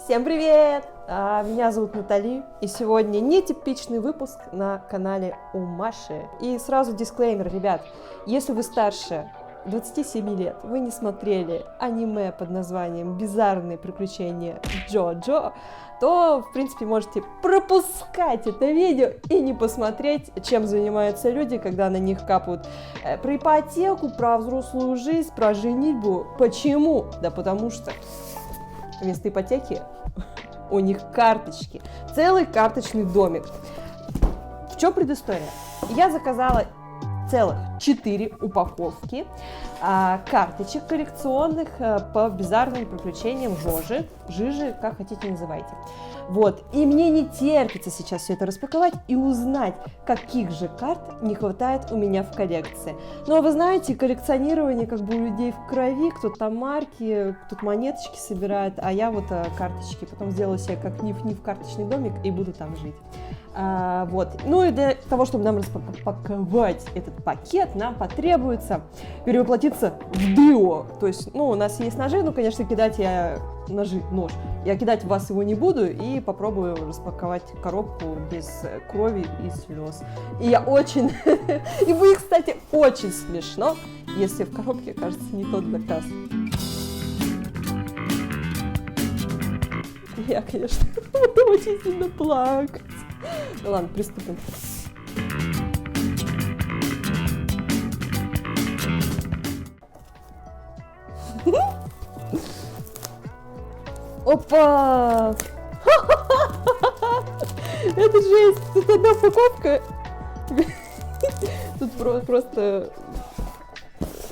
Всем привет! Меня зовут Натали, и сегодня нетипичный выпуск на канале у Маши. И сразу дисклеймер, ребят, если вы старше 27 лет, вы не смотрели аниме под названием «Бизаррные приключения Джо-Джо», то, в принципе, можете пропускать это видео и не посмотреть, чем занимаются люди, когда на них капают про ипотеку, про взрослую жизнь, про женитьбу. Почему? Да потому что вместо ипотеки у них карточки. Целый карточный домик. В чем предыстория? Я заказала целых 4 упаковки карточек коллекционных по бизаррным приключениям Жижи, как хотите называйте. Вот. И мне не терпится сейчас все это распаковать и узнать, каких же карт не хватает у меня в коллекции. Ну, а вы знаете, коллекционирование как бы у людей в крови, кто-то марки, кто-то монеточки собирает, а я вот карточки. Потом сделаю себе как ниф-ниф карточный домик и буду там жить. Вот. Ну и для того, чтобы нам распаковать этот пакет, нам потребуется перевоплотиться в Дио. То есть, ну, у нас есть ножи, ну, конечно, кидать я нож. Я кидать в вас его не буду и попробую распаковать коробку без крови и слез. И я очень... И будет, кстати, очень смешно, если в коробке окажется не тот заказ. Я, конечно, буду очень сильно плакать. Ну ладно, приступим. Опа! Это жесть! Тут одна упаковка. Тут просто...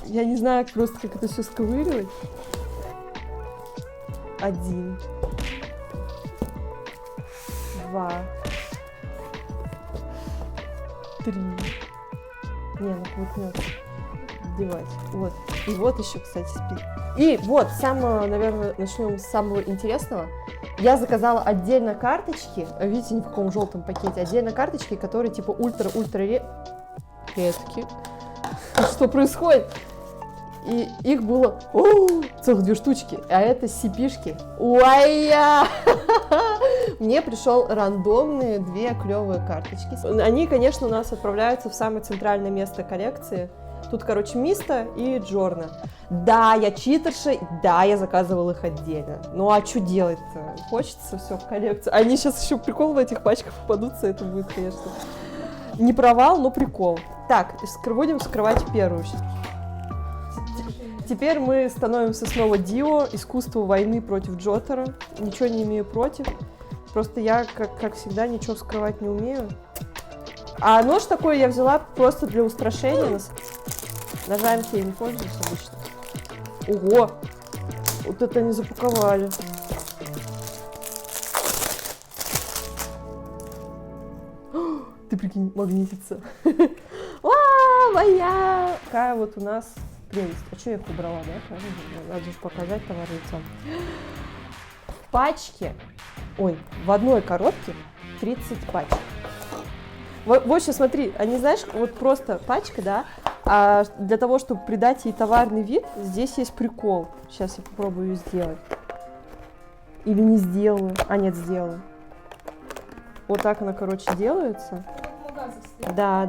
Я не знаю просто, как это все сковыривать. 1, 2, 3. Не, ну крутнется. Девать. Вот. И вот еще, кстати, спит. И вот, наверное, начнем с самого интересного. Я заказала отдельно карточки. Видите, не в каком желтом пакете. Отдельно карточки, которые типа ультра редкие. Что происходит? И их было целых 2 штучки. А это сипишки. Уая! Мне пришел рандомные 2 клевые карточки. Они, конечно, у нас отправляются в самое центральное место коллекции. Тут, короче, Миста и Джорна. Да, я читерша, да, я заказывала их отдельно. Ну а что делать-то? Хочется все в коллекцию. Они сейчас еще прикол в этих пачках попадутся, это будет, конечно, не провал, но прикол. Так, будем скрывать первую сейчас. Теперь мы становимся снова Дио, искусство войны против Джотара. Ничего не имею против. Просто я, как всегда, ничего скрывать не умею. А нож такой я взяла просто для устрашения. Ножами я не пользуюсь обычно. Ого! Вот это они запаковали. Ты прикинь, магнитится. Моя! Какая вот у нас прелесть. А что я их убрала, да? Надо же показать товар лицом. В пачке, в одной коробке 30 пачек. В общем, смотри, они, знаешь, вот просто пачка, да, а для того, чтобы придать ей товарный вид, здесь есть прикол. Сейчас я попробую ее сделать. Или не сделаю. А, нет, сделаю. Вот так она, короче, делается. Да.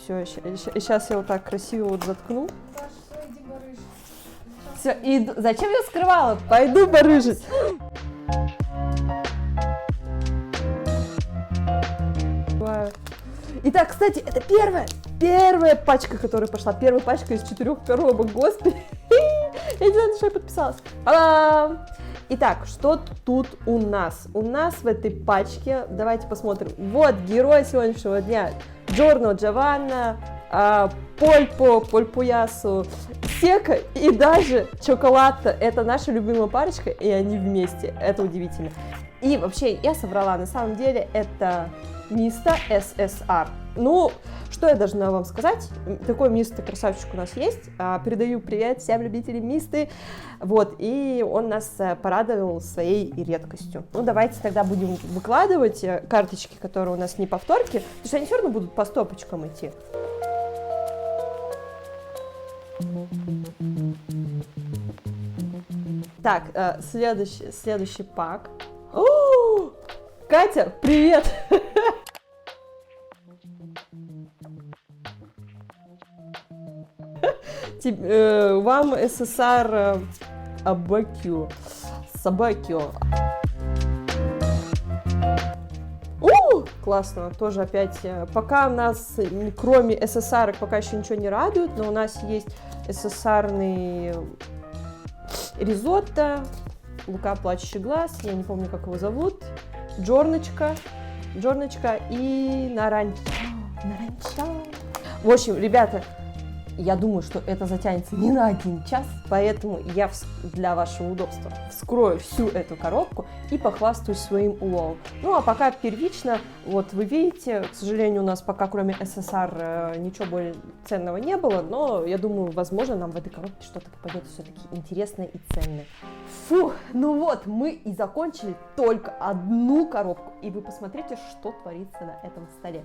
Все, сейчас я вот так красиво вот заткну. Все, и зачем я скрывала? Пойду барыжить. Итак, кстати, это первая пачка, которая пошла. Первая пачка из 4 коробок. Господи, я не знаю, на что я подписалась. Та-дам! Итак, что тут у нас? У нас в этой пачке, давайте посмотрим. Вот герой сегодняшнего дня. Джорно Джованна, Польпо-Ясу, Сека и даже Чоколатта. Это наша любимая парочка, и они вместе. Это удивительно. И вообще, я соврала, на самом деле, это Миста ССР. Ну, что я должна вам сказать? Такой Миста красавчик у нас есть. Передаю привет всем любителям Мисты. Вот, и он нас порадовал своей редкостью. Ну, давайте тогда будем выкладывать карточки, которые у нас не повторки, потому что они все равно будут по стопочкам идти. Так, следующий пак. О, Катя, привет! Вам СССР Собакио. Классно, тоже опять. Пока у нас, кроме СССР, пока еще ничего не радует, но у нас есть СССРный ризотто, Лука плачущий глаз, я не помню, как его зовут, Джорночка и наранча. В общем, ребята, я думаю, что это затянется не на 1 час, поэтому я для вашего удобства вскрою всю эту коробку и похвастаюсь своим уловом. Ну, а пока первично, вот вы видите, к сожалению, у нас пока кроме СССР ничего более ценного не было, но я думаю, возможно, нам в этой коробке что-то попадет все-таки интересное и ценное. Фу, ну вот, мы и закончили только одну коробку, и вы посмотрите, что творится на этом столе.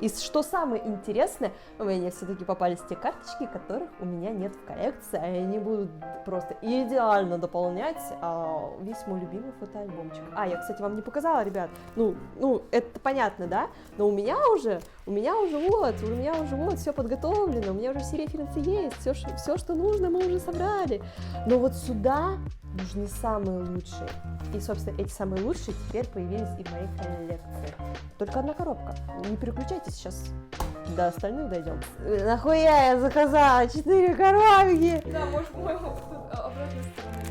И что самое интересное, у меня все-таки попались те карточки, которых у меня нет в коллекции, а они будут просто идеально дополнять весь мой любимый фотоальбомчик. Я, кстати, вам не показала, ребят, ну, это понятно, да, но у меня уже все подготовлено, у меня уже все референсы есть, все, что нужно, мы уже собрали, но вот сюда нужны самые лучшие. И, собственно, эти самые лучшие теперь появились и в моей коллекции. Только одна коробка. Не переключайтесь, сейчас до остальных дойдем. Нахуя я заказала 4 коробки? Да, может, по-моему, тут обратной стороны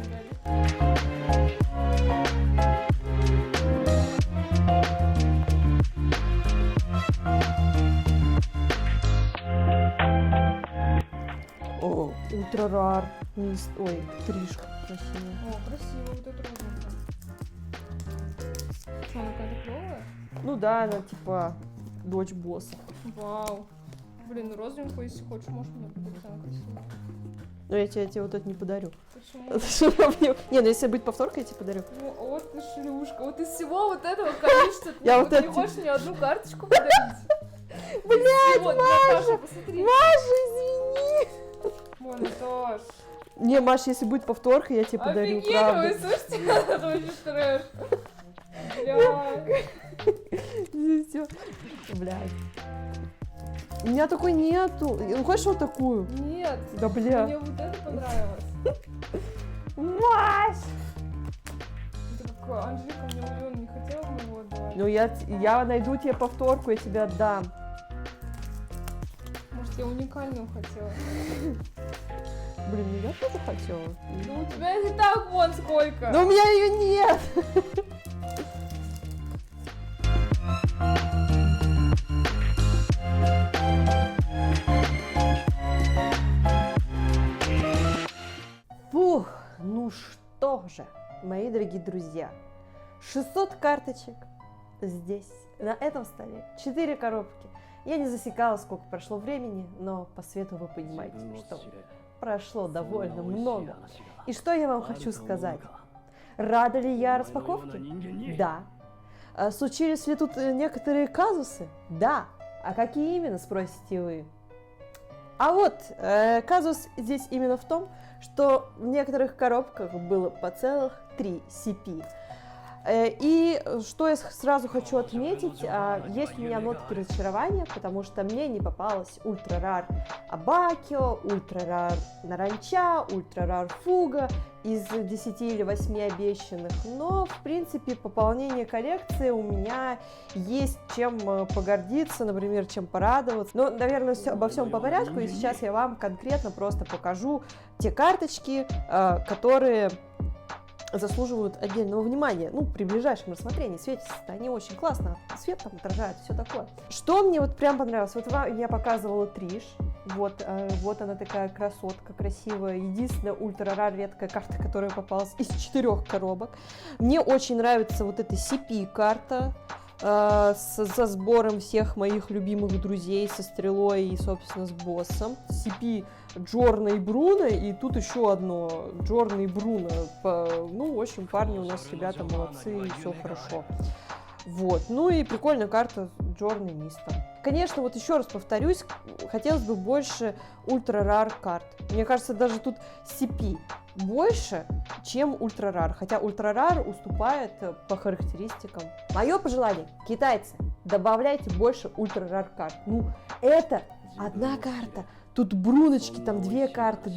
О, ультрарар. Ой, тришка красивая. О, красиво, вот это розовая. Что, она какая-то клевая? Ну да, она типа дочь босса. Вау. Блин, ну розовенькую, если хочешь, можешь мне купить, она красивая. Но я тебе вот это не подарю. Почему? Не, ну если будет повторка, я тебе подарю. Ну, вот ты шлюшка. Вот из всего вот этого количества Я ты вот это- не хочешь мне одну карточку подарить? Блядь, Вот, Маша! Наташа, посмотри. Маша, извини! Ой, Наташ. Не, Маша, если будет повторка, я тебе подарю, Офигеть, правда. вы слышите, это вообще трэш. Бля. Всё. Блядь. У меня такой нету. Ну, хочешь вот такую? Нет. Да, бля. Мне вот это понравилось. Маш! Это как Анжелика мне миллион не хотела бы его отдавать. Ну, я найду тебе повторку, я тебе отдам. Может, я уникальную хотела. Блин, ну я тоже хотела. Ну, у тебя и так вон сколько. Но у меня ее нет. Фух, ну что же, мои дорогие друзья, 600 карточек здесь, на этом столе, 4 коробки. Я не засекала, сколько прошло времени, но по свету вы понимаете, что прошло довольно много. И что я вам хочу сказать? Рада ли я распаковке? Да. Случились ли тут некоторые казусы? Да. А какие именно, спросите вы? А вот, казус здесь именно в том, что в некоторых коробках было по целых 3 CP. И что я сразу хочу отметить, есть у меня нотки разочарования, потому что мне не попалась ультрарар Абакио, ультрарар Наранча, ультрарар Фуга из 10 или 8 обещанных, но в принципе пополнение коллекции у меня есть чем погордиться, например, чем порадоваться. Но, наверное, обо всем по порядку, и сейчас я вам конкретно просто покажу те карточки, которые заслуживают отдельного внимания, ну, при ближайшем рассмотрении. Светятся-то они очень классно, свет там отражает, все такое. Что мне вот прям понравилось? Вот я показывала Триш, вот она такая красотка, красивая, единственная ультрарар редкая карта, которая попалась из 4 коробок. Мне очень нравится вот эта CP-карта, со сбором всех моих любимых друзей, со стрелой и, собственно, с боссом. CP Джорна и Бруно, и тут еще одно Джорна и Бруно. Ну, в общем, парни у нас ребята молодцы, и все хорошо. Вот, ну и прикольная карта Джорна и Миста. Конечно, вот еще раз повторюсь, хотелось бы больше ультра-рар карт. Мне кажется, даже тут CP больше, чем ультрарар. Хотя ультрарар уступает по характеристикам. Мое пожелание, китайцы, добавляйте больше ультрарар карт. Ну, это одна карта. Тут бруночки, там две карты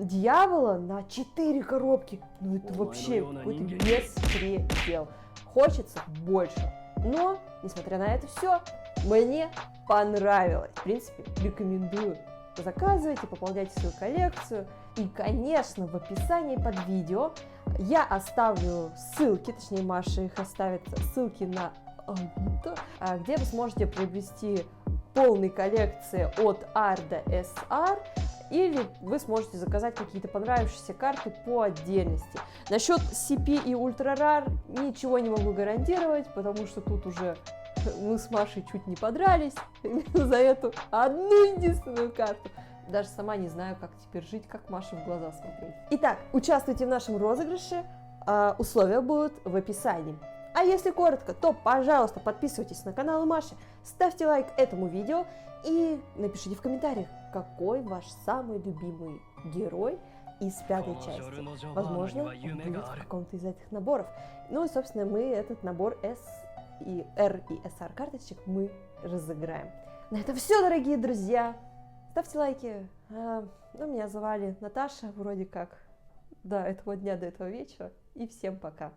дьявола на 4 коробки. Ну это вообще какой-то беспредел. Хочется больше. Но, несмотря на это все, мне понравилось. В принципе, рекомендую. Заказывайте, пополняйте свою коллекцию. И, конечно, в описании под видео я оставлю ссылки, точнее, Маша их оставит, ссылки на Авито, где вы сможете приобрести полные коллекции от R до SR, или вы сможете заказать какие-то понравившиеся карты по отдельности. Насчет CP и ультрарар ничего не могу гарантировать, потому что тут уже мы с Машей чуть не подрались за эту одну единственную карту. Даже сама не знаю, как теперь жить, как Маше в глаза смотреть. Итак, участвуйте в нашем розыгрыше, условия будут в описании. А если коротко, то, пожалуйста, подписывайтесь на канал Маши, ставьте лайк этому видео и напишите в комментариях, какой ваш самый любимый герой из 5-й части. Возможно, он будет в каком-то из этих наборов. Ну и, собственно, мы этот набор S и R и SR карточек мы разыграем. На этом все, дорогие друзья. Ставьте лайки. Меня звали Наташа, вроде как, до этого дня, до этого вечера. И всем пока.